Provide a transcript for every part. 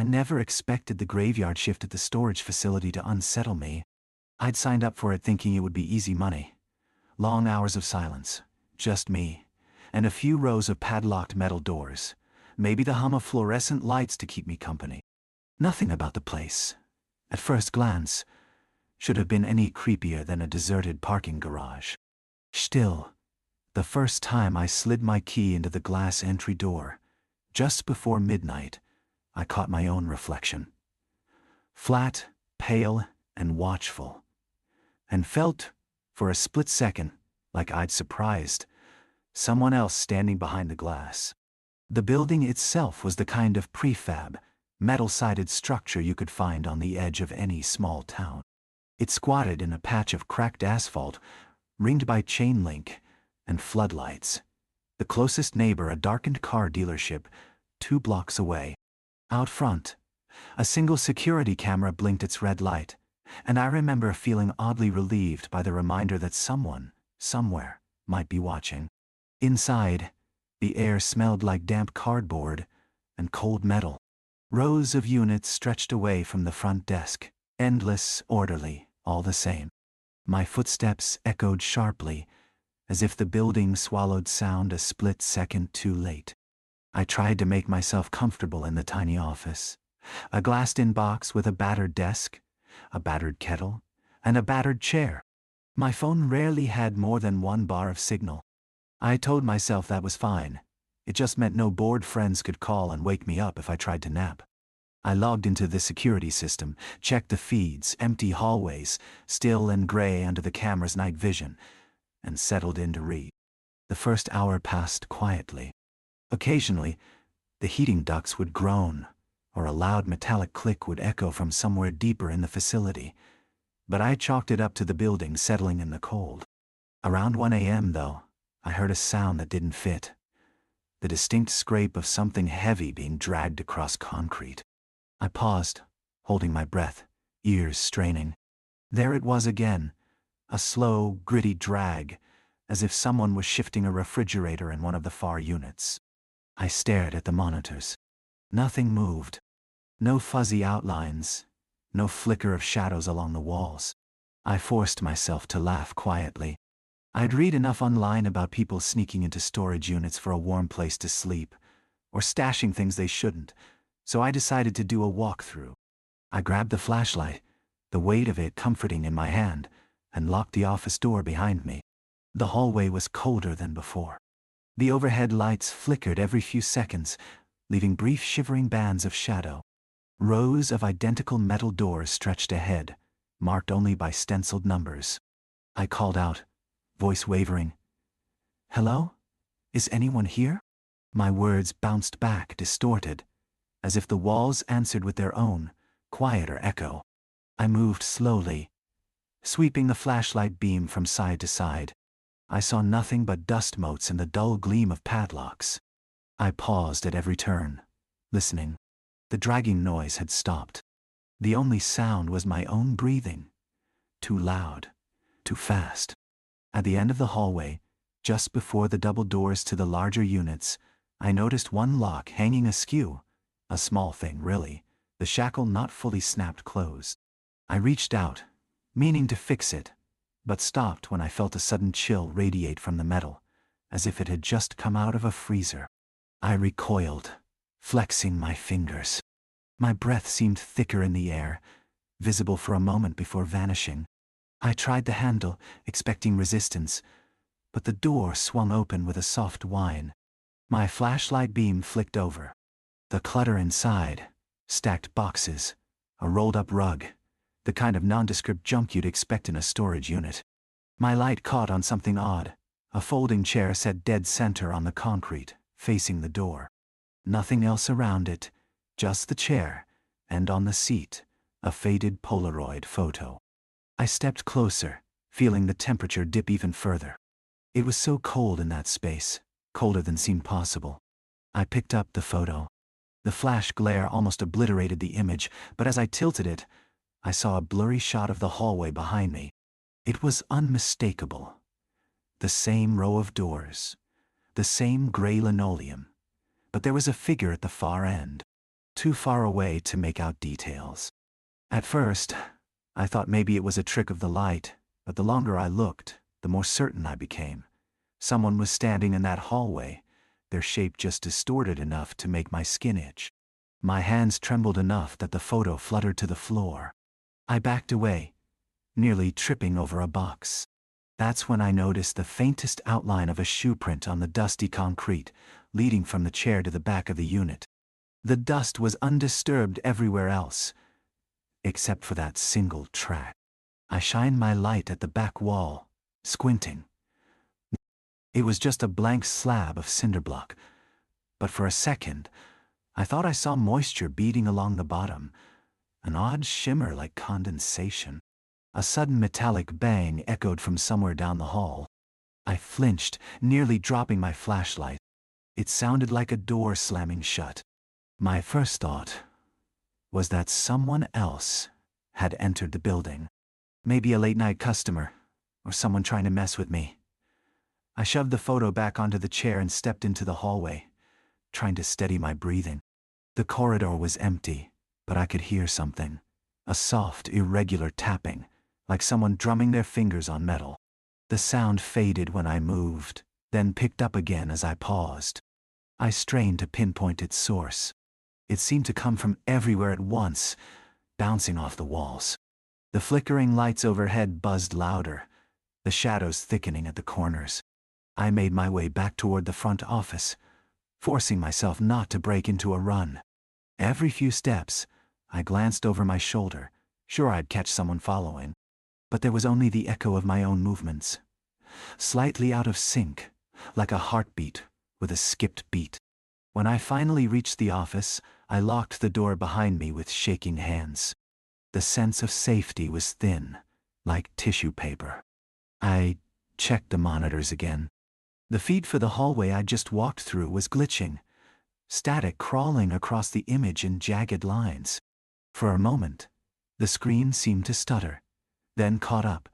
never expected the graveyard shift at the storage facility to unsettle me. I'd signed up for it thinking it would be easy money. Long hours of silence, just me, and a few rows of padlocked metal doors, maybe the hum of fluorescent lights to keep me company. Nothing about the place, at first glance, should have been any creepier than a deserted parking garage. Still, the first time I slid my key into the glass entry door, just before midnight, I caught my own reflection. Flat, pale, and watchful. And felt, for a split second, like I'd surprised someone else standing behind the glass. The building itself was the kind of prefab, metal-sided structure you could find on the edge of any small town. It squatted in a patch of cracked asphalt, ringed by chain link and floodlights. The closest neighbor a darkened car dealership, 2 blocks away. Out front, a single security camera blinked its red light, and I remember feeling oddly relieved by the reminder that someone, somewhere, might be watching. Inside, the air smelled like damp cardboard and cold metal. Rows of units stretched away from the front desk, endless, orderly, all the same. My footsteps echoed sharply, as if the building swallowed sound a split second too late. I tried to make myself comfortable in the tiny office. A glassed-in box with a battered desk, a battered kettle, and a battered chair. My phone rarely had more than 1 bar of signal. I told myself that was fine. It just meant no bored friends could call and wake me up if I tried to nap. I logged into the security system, checked the feeds, empty hallways, still and gray under the camera's night vision, and settled in to read. The first hour passed quietly. Occasionally, the heating ducts would groan, or a loud metallic click would echo from somewhere deeper in the facility, but I chalked it up to the building settling in the cold. Around 1 a.m., though, I heard a sound that didn't fit. The distinct scrape of something heavy being dragged across concrete. I paused, holding my breath, ears straining. There it was again, a slow, gritty drag, as if someone was shifting a refrigerator in one of the far units. I stared at the monitors. Nothing moved. No fuzzy outlines, no flicker of shadows along the walls. I forced myself to laugh quietly. I'd read enough online about people sneaking into storage units for a warm place to sleep, or stashing things they shouldn't, so I decided to do a walkthrough. I grabbed the flashlight, the weight of it comforting in my hand, and locked the office door behind me. The hallway was colder than before. The overhead lights flickered every few seconds, leaving brief shivering bands of shadow. Rows of identical metal doors stretched ahead, marked only by stenciled numbers. I called out, voice wavering, "Hello? Is anyone here?" My words bounced back, distorted, as if the walls answered with their own, quieter echo. I moved slowly, sweeping the flashlight beam from side to side. I saw nothing but dust motes and the dull gleam of padlocks. I paused at every turn, listening. The dragging noise had stopped. The only sound was my own breathing. Too loud, too fast. At the end of the hallway, just before the double doors to the larger units, I noticed one lock hanging askew. A small thing, really, the shackle not fully snapped closed. I reached out, meaning to fix it, but stopped when I felt a sudden chill radiate from the metal, as if it had just come out of a freezer. I recoiled, flexing my fingers. My breath seemed thicker in the air, visible for a moment before vanishing. I tried the handle, expecting resistance, but the door swung open with a soft whine. My flashlight beam flicked over. The clutter inside, stacked boxes, a rolled-up rug, the kind of nondescript junk you'd expect in a storage unit. My light caught on something odd. A folding chair set dead center on the concrete, facing the door. Nothing else around it, just the chair, and on the seat, a faded Polaroid photo. I stepped closer, feeling the temperature dip even further. It was so cold in that space, colder than seemed possible. I picked up the photo. The flash glare almost obliterated the image, but as I tilted it, I saw a blurry shot of the hallway behind me. It was unmistakable. The same row of doors, the same gray linoleum, but there was a figure at the far end. too far away to make out details. At first, I thought maybe it was a trick of the light, but the longer I looked, the more certain I became. Someone was standing in that hallway, their shape just distorted enough to make my skin itch. My hands trembled enough that the photo fluttered to the floor. I backed away, nearly tripping over a box. That's when I noticed the faintest outline of a shoe print on the dusty concrete, leading from the chair to the back of the unit. The dust was undisturbed everywhere else, except for that single track. I shined my light at the back wall, squinting. It was just a blank slab of cinder block, but for a second, I thought I saw moisture beading along the bottom, an odd shimmer like condensation. A sudden metallic bang echoed from somewhere down the hall. I flinched, nearly dropping my flashlight. It sounded like a door slamming shut. My first thought was that someone else had entered the building. Maybe a late-night customer, or someone trying to mess with me. I shoved the photo back onto the chair and stepped into the hallway, trying to steady my breathing. The corridor was empty, but I could hear something. A soft, irregular tapping, like someone drumming their fingers on metal. The sound faded when I moved, then picked up again as I paused. I strained to pinpoint its source. It seemed to come from everywhere at once, bouncing off the walls. The flickering lights overhead buzzed louder, the shadows thickening at the corners. I made my way back toward the front office, forcing myself not to break into a run. Every few steps, I glanced over my shoulder, sure I'd catch someone following. But there was only the echo of my own movements, slightly out of sync, like a heartbeat with a skipped beat. When I finally reached the office, I locked the door behind me with shaking hands. The sense of safety was thin, like tissue paper. I checked the monitors again. The feed for the hallway I just walked through was glitching, static crawling across the image in jagged lines. For a moment, the screen seemed to stutter, then caught up,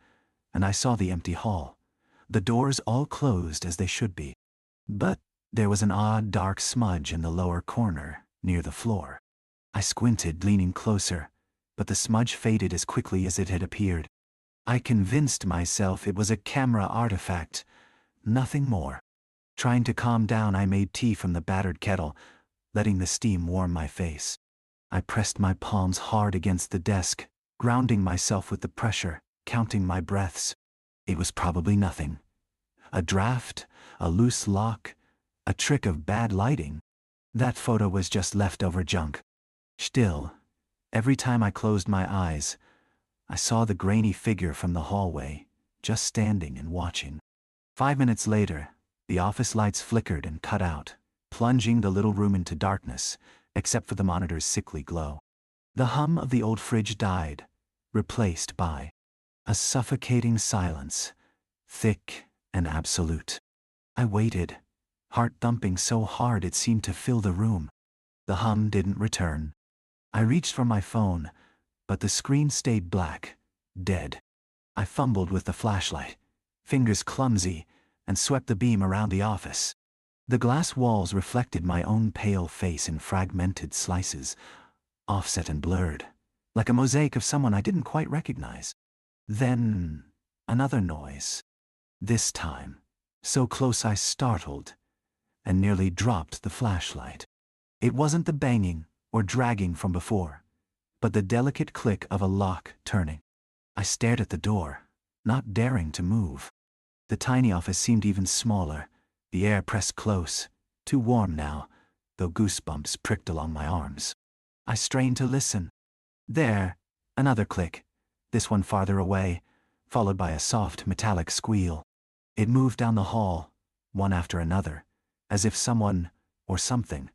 and I saw the empty hall, the doors all closed as they should be. But there was an odd dark smudge in the lower corner, near the floor. I squinted, leaning closer, but the smudge faded as quickly as it had appeared. I convinced myself it was a camera artifact, nothing more. Trying to calm down, I made tea from the battered kettle, letting the steam warm my face. I pressed my palms hard against the desk, grounding myself with the pressure, counting my breaths. It was probably nothing. A draft, a loose lock, a trick of bad lighting. That photo was just leftover junk. Still, every time I closed my eyes, I saw the grainy figure from the hallway, just standing and watching. 5 minutes later, the office lights flickered and cut out, plunging the little room into darkness, except for the monitor's sickly glow. The hum of the old fridge died, replaced by a suffocating silence, thick and absolute. I waited, heart thumping so hard it seemed to fill the room. The hum didn't return. I reached for my phone, but the screen stayed black, dead. I fumbled with the flashlight, fingers clumsy, and swept the beam around the office. The glass walls reflected my own pale face in fragmented slices, offset and blurred, like a mosaic of someone I didn't quite recognize. Then, another noise. This time, so close I startled, and nearly dropped the flashlight. It wasn't the banging or dragging from before, but the delicate click of a lock turning. I stared at the door, not daring to move. The tiny office seemed even smaller, the air pressed close, too warm now, though goosebumps pricked along my arms. I strained to listen. There, another click, this one farther away, followed by a soft metallic squeal. It moved down the hall, one after another, as if someone, or something,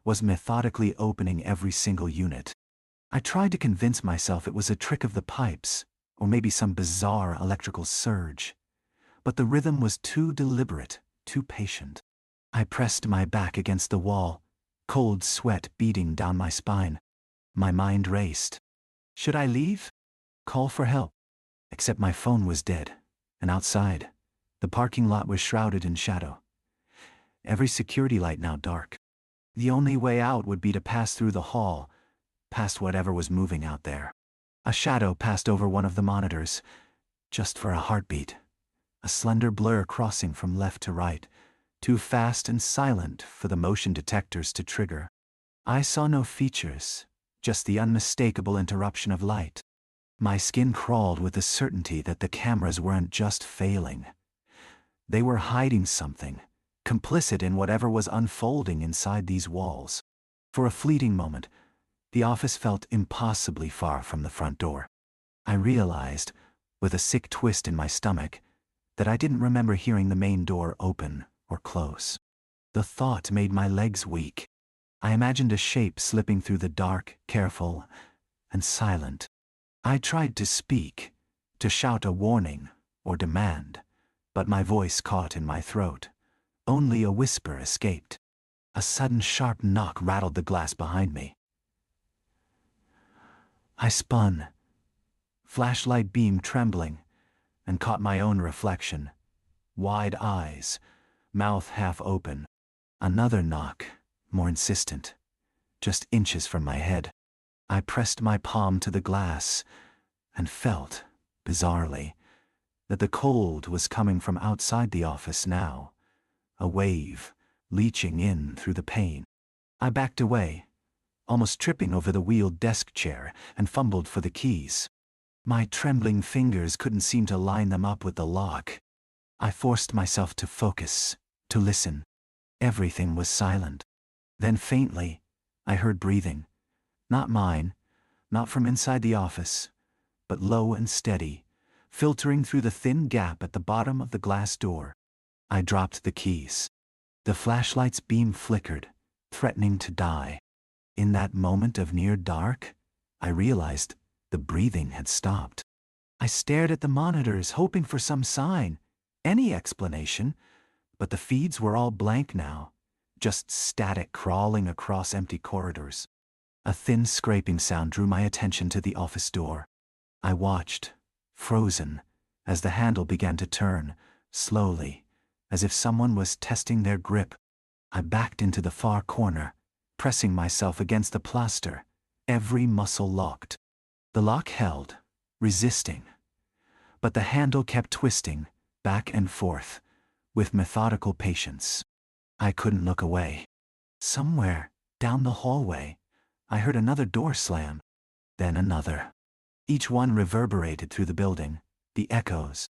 was methodically opening every single unit. I tried to convince myself it was a trick of the pipes, or maybe some bizarre electrical surge. But the rhythm was too deliberate, too patient. I pressed my back against the wall, cold sweat beading down my spine. My mind raced. Should I leave? Call for help? Except my phone was dead, and outside, the parking lot was shrouded in shadow. Every security light now dark. The only way out would be to pass through the hall, past whatever was moving out there. A shadow passed over one of the monitors, just for a heartbeat. A slender blur crossing from left to right, too fast and silent for the motion detectors to trigger. I saw no features, just the unmistakable interruption of light. My skin crawled with the certainty that the cameras weren't just failing. They were hiding something, complicit in whatever was unfolding inside these walls. For a fleeting moment, the office felt impossibly far from the front door. I realized, with a sick twist in my stomach, that I didn't remember hearing the main door open or close. The thought made my legs weak. I imagined a shape slipping through the dark, careful, and silent. I tried to speak, to shout a warning or demand, but my voice caught in my throat. Only a whisper escaped. A sudden sharp knock rattled the glass behind me. I spun, flashlight beam trembling, and caught my own reflection. Wide eyes, mouth half open. Another knock, more insistent, just inches from my head. I pressed my palm to the glass and felt, bizarrely, that the cold was coming from outside the office now, a wave leaching in through the pane. I backed away, almost tripping over the wheeled desk chair, and fumbled for the keys. My trembling fingers couldn't seem to line them up with the lock. I forced myself to focus, to listen. Everything was silent. Then faintly, I heard breathing. Not mine, not from inside the office, but low and steady, filtering through the thin gap at the bottom of the glass door. I dropped the keys. The flashlight's beam flickered, threatening to die. In that moment of near dark, I realized the breathing had stopped. I stared at the monitors, hoping for some sign, any explanation, but the feeds were all blank now, just static crawling across empty corridors. A thin scraping sound drew my attention to the office door. I watched, frozen, as the handle began to turn, slowly, as if someone was testing their grip. I backed into the far corner, pressing myself against the plaster, every muscle locked. The lock held, resisting, but the handle kept twisting, back and forth, with methodical patience. I couldn't look away. Somewhere, down the hallway, I heard another door slam, then another. Each one reverberated through the building, the echoes,